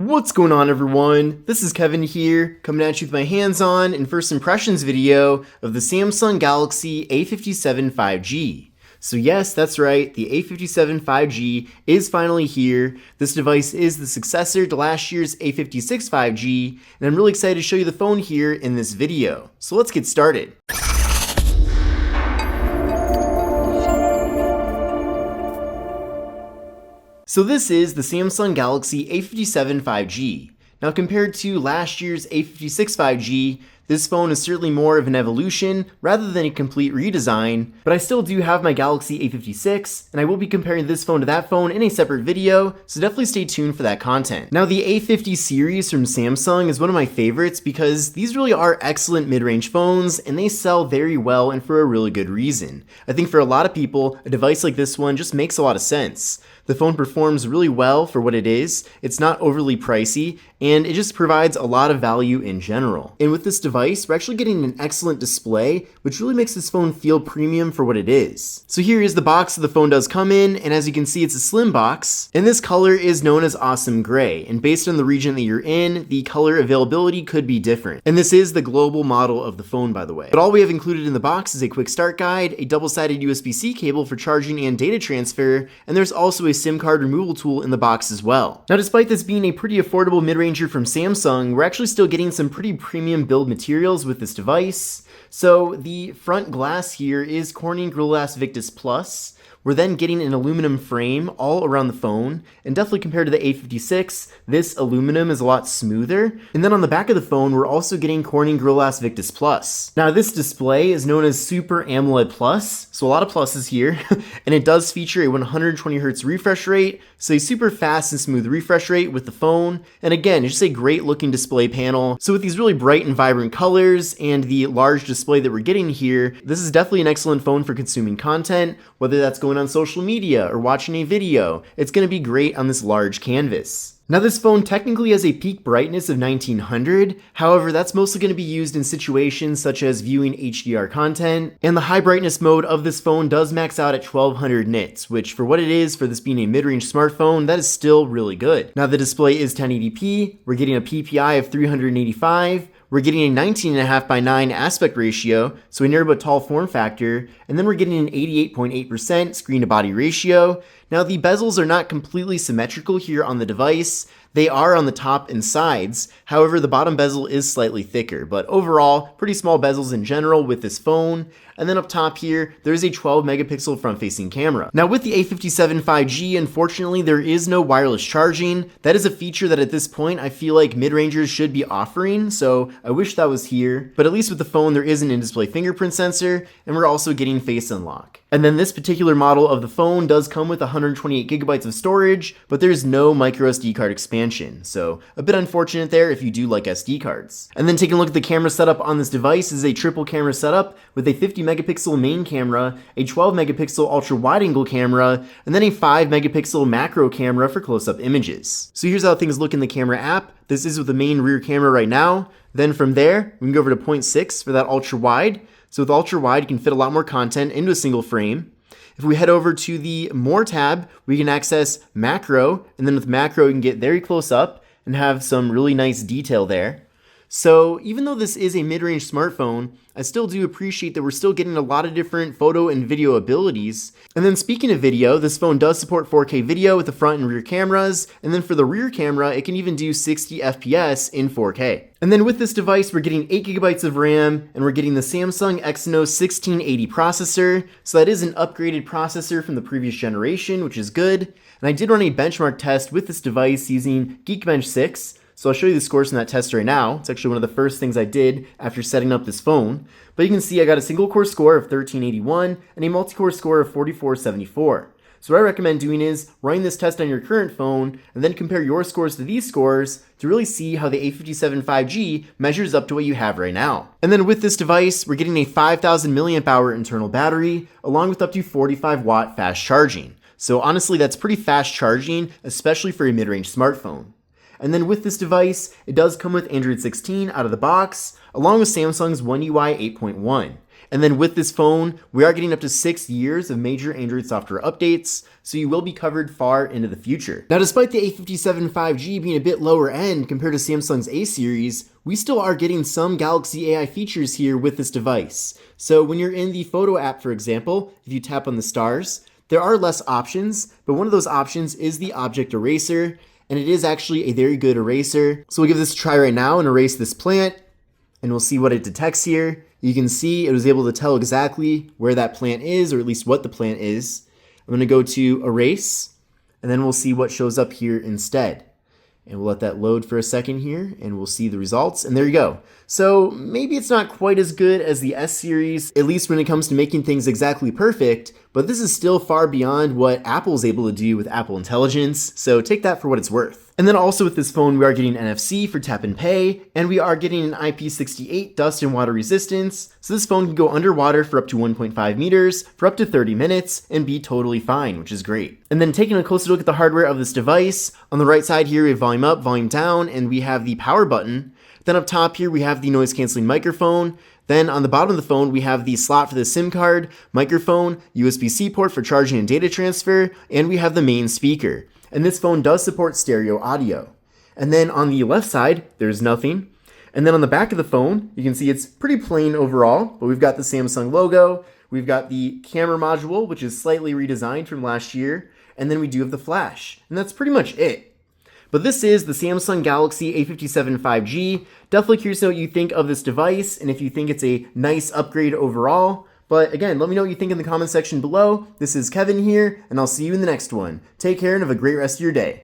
What's going on, everyone? This is Kevin here, coming at you with my hands-on and first impressions video of the Samsung Galaxy A57 5G. So yes, that's right, the A57 5G is finally here. This device is the successor to last year's A56 5G, and I'm really excited to show you the phone here in this video. So let's get started. So this is the Samsung Galaxy A57 5G. Now compared to last year's A56 5G, this phone is certainly more of an evolution rather than a complete redesign, but I still do have my Galaxy A56, and I will be comparing this phone to that phone in a separate video, so definitely stay tuned for that content. Now the A50 series from Samsung is one of my favorites because these really are excellent mid-range phones, and they sell very well and for a really good reason. I think for a lot of people, a device like this one just makes a lot of sense. The phone performs really well for what it is, it's not overly pricey, and it just provides a lot of value in general. And with this device, we're actually getting an excellent display, which really makes this phone feel premium for what it is. So here is the box that the phone does come in, and as you can see, it's a slim box, and this color is known as Awesome Gray, and based on the region that you're in, the color availability could be different. And this is the global model of the phone, by the way. But all we have included in the box is a quick start guide, a double-sided USB-C cable for charging and data transfer, and there's also a SIM card removal tool in the box as well. Now, despite this being a pretty affordable mid-ranger from Samsung, we're actually still getting some pretty premium build materials with this device. So the front glass here is Corning Gorilla Glass Victus Plus. We're then getting an aluminum frame all around the phone, and definitely compared to the A56, this aluminum is a lot smoother. And then on the back of the phone, we're also getting Corning Gorilla Glass Victus Plus. Now this display is known as Super AMOLED Plus, so a lot of pluses here, and it does feature a 120Hz refresh rate, so a super fast and smooth refresh rate with the phone, and again, it's just a great looking display panel. So with these really bright and vibrant colors and the large display that we're getting here, this is definitely an excellent phone for consuming content, whether that's going on social media or watching a video. It's going to be great on this large canvas. Now this phone technically has a peak brightness of 1900, however that's mostly going to be used in situations such as viewing HDR content, and the high brightness mode of this phone does max out at 1200 nits, which for what it is, for this being a mid-range smartphone, that is still really good. Now the display is 1080p, we're getting a PPI of 385, we're getting a 19.5:9 aspect ratio, so a near but tall form factor, and then we're getting an 88.8% screen to body ratio. Now the bezels are not completely symmetrical here on the device. They are on the top and sides, however the bottom bezel is slightly thicker, but overall, pretty small bezels in general with this phone. And then up top here, there is a 12 megapixel front-facing camera. Now with the A57 5G, unfortunately, there is no wireless charging. That is a feature that at this point, I feel like mid-rangers should be offering, so I wish that was here. But at least with the phone, there is an in-display fingerprint sensor, and we're also getting Face Unlock. And then this particular model of the phone does come with 128 gigabytes of storage, but there's no micro SD card expansion, so a bit unfortunate there if you do like SD cards. And then taking a look at the camera setup on this device is a triple camera setup with a 50 megapixel main camera, a 12 megapixel ultra wide angle camera, and then a 5 megapixel macro camera for close-up images. So here's how things look in the camera app. This is with the main rear camera right now. Then from there, we can go over to 0.6 for that ultra wide. So with ultra wide, you can fit a lot more content into a single frame. If we head over to the More tab, we can access macro, and then with macro, you can get very close up and have some really nice detail there. So even though this is a mid-range smartphone, I still do appreciate that we're still getting a lot of different photo and video abilities. And then speaking of video, this phone does support 4K video with the front and rear cameras, and then for the rear camera, it can even do 60 FPS in 4K. And then with this device, we're getting 8 gigabytes of RAM, and we're getting the Samsung Exynos 1680 processor, so that is an upgraded processor from the previous generation, which is good. And I did run a benchmark test with this device using Geekbench 6, so I'll show you the scores from that test right now. It's actually one of the first things I did after setting up this phone. But you can see I got a single core score of 1381 and a multi-core score of 4474. So what I recommend doing is running this test on your current phone and then compare your scores to these scores to really see how the A57 5G measures up to what you have right now. And then with this device, we're getting a 5000 milliamp hour internal battery along with up to 45 watt fast charging. So honestly, that's pretty fast charging, especially for a mid-range smartphone. And then with this device, it does come with Android 16 out of the box, along with Samsung's One UI 8.1. And then with this phone, we are getting up to 6 years of major Android software updates, so you will be covered far into the future. Now, despite the A57 5G being a bit lower end compared to Samsung's A series, we still are getting some Galaxy AI features here with this device. So when you're in the photo app, for example, if you tap on the stars, there are less options, but one of those options is the object eraser, and it is actually a very good eraser. So we'll give this a try right now and erase this plant, and we'll see what it detects here. You can see it was able to tell exactly where that plant is, or at least what the plant is. I'm going to go to erase, and then we'll see what shows up here instead. And we'll let that load for a second here, and we'll see the results, and there you go. So maybe it's not quite as good as the S series, at least when it comes to making things exactly perfect, but this is still far beyond what Apple's able to do with Apple Intelligence, so take that for what it's worth. And then also with this phone, we are getting NFC for tap and pay, and we are getting an IP68 dust and water resistance, so this phone can go underwater for up to 1.5 meters for up to 30 minutes and be totally fine, which is great. And then taking a closer look at the hardware of this device, on the right side here we have volume up, volume down, and we have the power button. Then up top here we have the noise canceling microphone. Then on the bottom of the phone we have the slot for the SIM card, microphone, USB-C port for charging and data transfer, and we have the main speaker. And this phone does support stereo audio. And then on the left side, there's nothing. And then on the back of the phone, you can see it's pretty plain overall, but we've got the Samsung logo, we've got the camera module, which is slightly redesigned from last year, and then we do have the flash. And that's pretty much it. But this is the Samsung Galaxy A57 5G. Definitely curious to know what you think of this device, and if you think it's a nice upgrade overall. But again, let me know what you think in the comment section below. This is Kevin here, and I'll see you in the next one. Take care and have a great rest of your day.